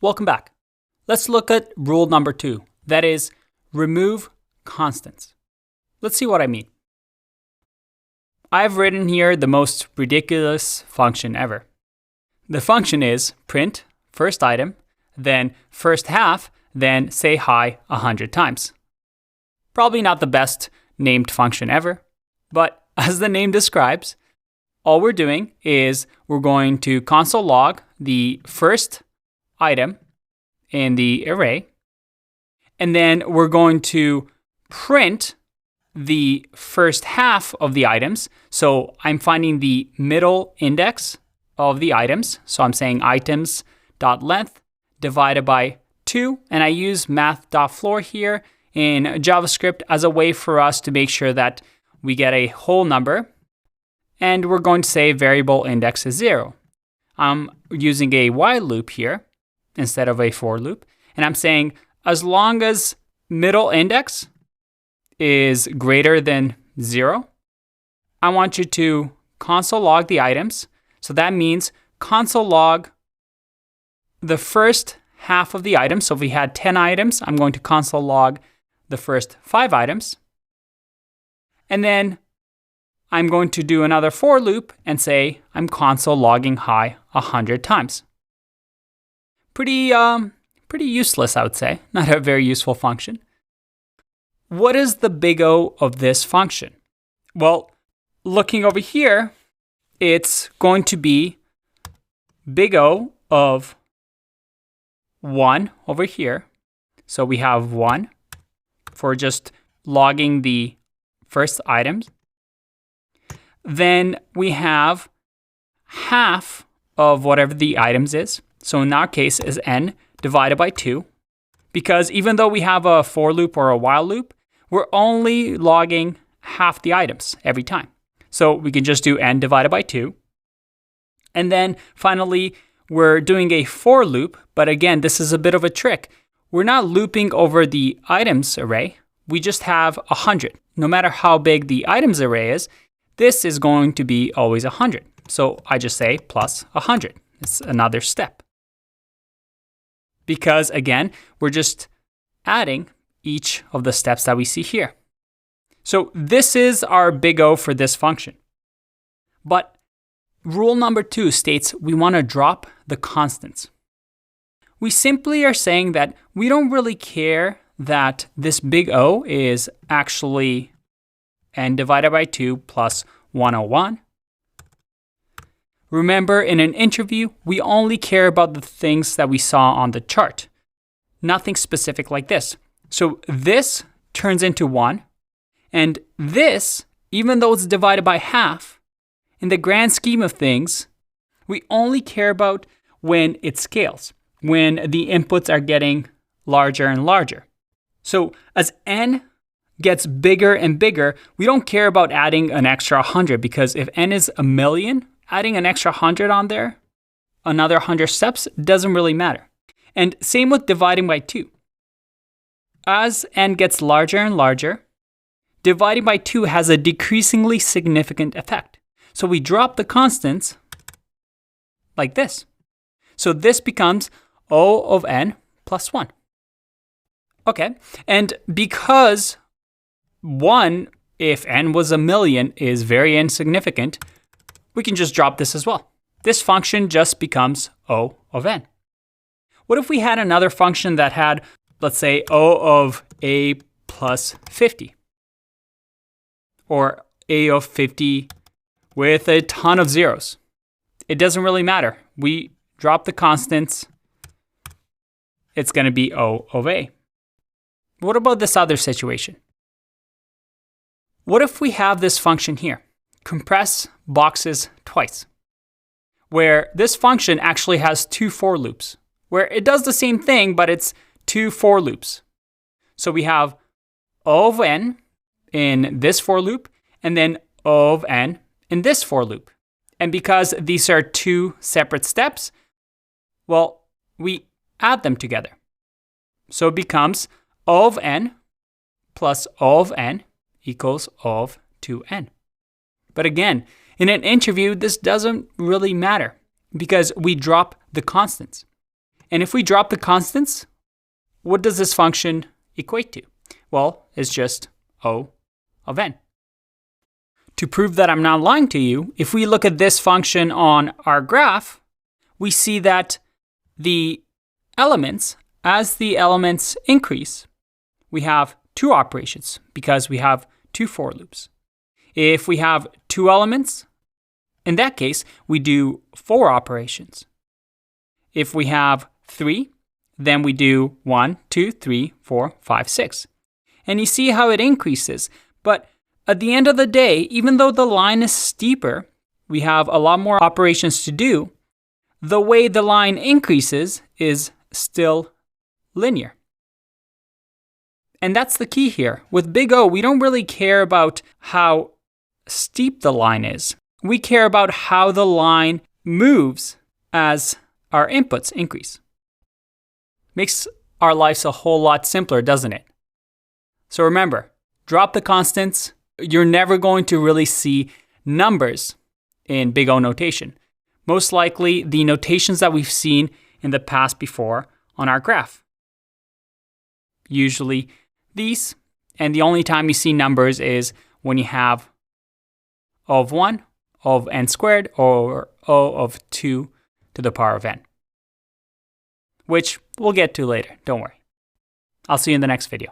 Welcome back. Let's look at rule number 2. That is, remove constants. Let's see what I mean. I've written here the most ridiculous function ever. The function is print first item, then first half, then say hi 100 times. Probably not the best named function ever, but as the name describes, all we're doing is we're going to console log the first item in the array, and then we're going to print the first half of the items. So I'm finding the middle index of the items. So I'm saying items.length divided by 2, and I use math.floor here in JavaScript as a way for us to make sure that we get a whole number, and we're going to say variable index is 0. I'm using a while loop here instead of a for loop, and I'm saying as long as middle index is greater than 0, I want you to console log the items. So that means console log the first half of the items. So if we had 10 items, I'm going to console log the first 5 items. And then I'm going to do another for loop and say I'm console logging hi 100 times. Pretty useless, I would say. Not a very useful function. What is the big O of this function? Well, looking over here, it's going to be big O of 1 over here. So we have 1 for just logging the first items. Then we have half of whatever the items is. So in our case is n divided by 2. Because even though we have a for loop or a while loop, we're only logging half the items every time. So we can just do n divided by 2. And then finally, we're doing a for loop. But again, this is a bit of a trick. We're not looping over the items array. We just have 100. No matter how big the items array is, this is going to be always 100. So I just say plus 100. It's another step. Because again, we're just adding each of the steps that we see here. So this is our big O for this function. But rule number 2 states we want to drop the constants. We simply are saying that we don't really care that this big O is actually n divided by 2 plus 101. Remember, in an interview, we only care about the things that we saw on the chart. Nothing specific like this. So this turns into 1. And this, even though it's divided by half, in the grand scheme of things, we only care about when it scales, when the inputs are getting larger and larger. So as n gets bigger and bigger, we don't care about adding an extra 100, because if n is 1,000,000, adding an extra 100 on there, another 100 steps, doesn't really matter. And same with dividing by 2. As n gets larger and larger, dividing by 2 has a decreasingly significant effect. So we drop the constants like this. So this becomes O of n plus 1. Okay, and because 1, if n was 1,000,000, is very insignificant, we can just drop this as well. This function just becomes O of n. What if we had another function that had, let's say, O of a plus 50? Or a of 50 with a ton of zeros? It doesn't really matter. We drop the constants. It's going to be O of a. What about this other situation? What if we have this function here, compress boxes twice, where this function actually has 2 for loops, where it does the same thing, but it's 2 for loops. So we have O of n in this for loop, and then O of n in this for loop. And because these are 2 separate steps, well, we add them together. So it becomes O of n plus O of n equals O of 2n. But again, in an interview, this doesn't really matter because we drop the constants. And if we drop the constants, what does this function equate to? Well, it's just O of n. To prove that I'm not lying to you, if we look at this function on our graph, we see that the elements, as the elements increase, we have two operations because we have two for loops. If we have two elements, in that case, we do four operations. If we have three, then we do 1, 2, 3, 4, 5, 6. And you see how it increases. But at the end of the day, even though the line is steeper, we have a lot more operations to do. The way the line increases is still linear. And that's the key here. With big O, we don't really care about how steep the line is. We care about how the line moves as our inputs increase. Makes our lives a whole lot simpler, doesn't it? So remember, drop the constants. You're never going to really see numbers in big O notation. Most likely the notations that we've seen in the past before on our graph. Usually these, and the only time you see numbers is when you have O of 1, O of n squared, or O of 2 to the power of n. Which we'll get to later, don't worry. I'll see you in the next video.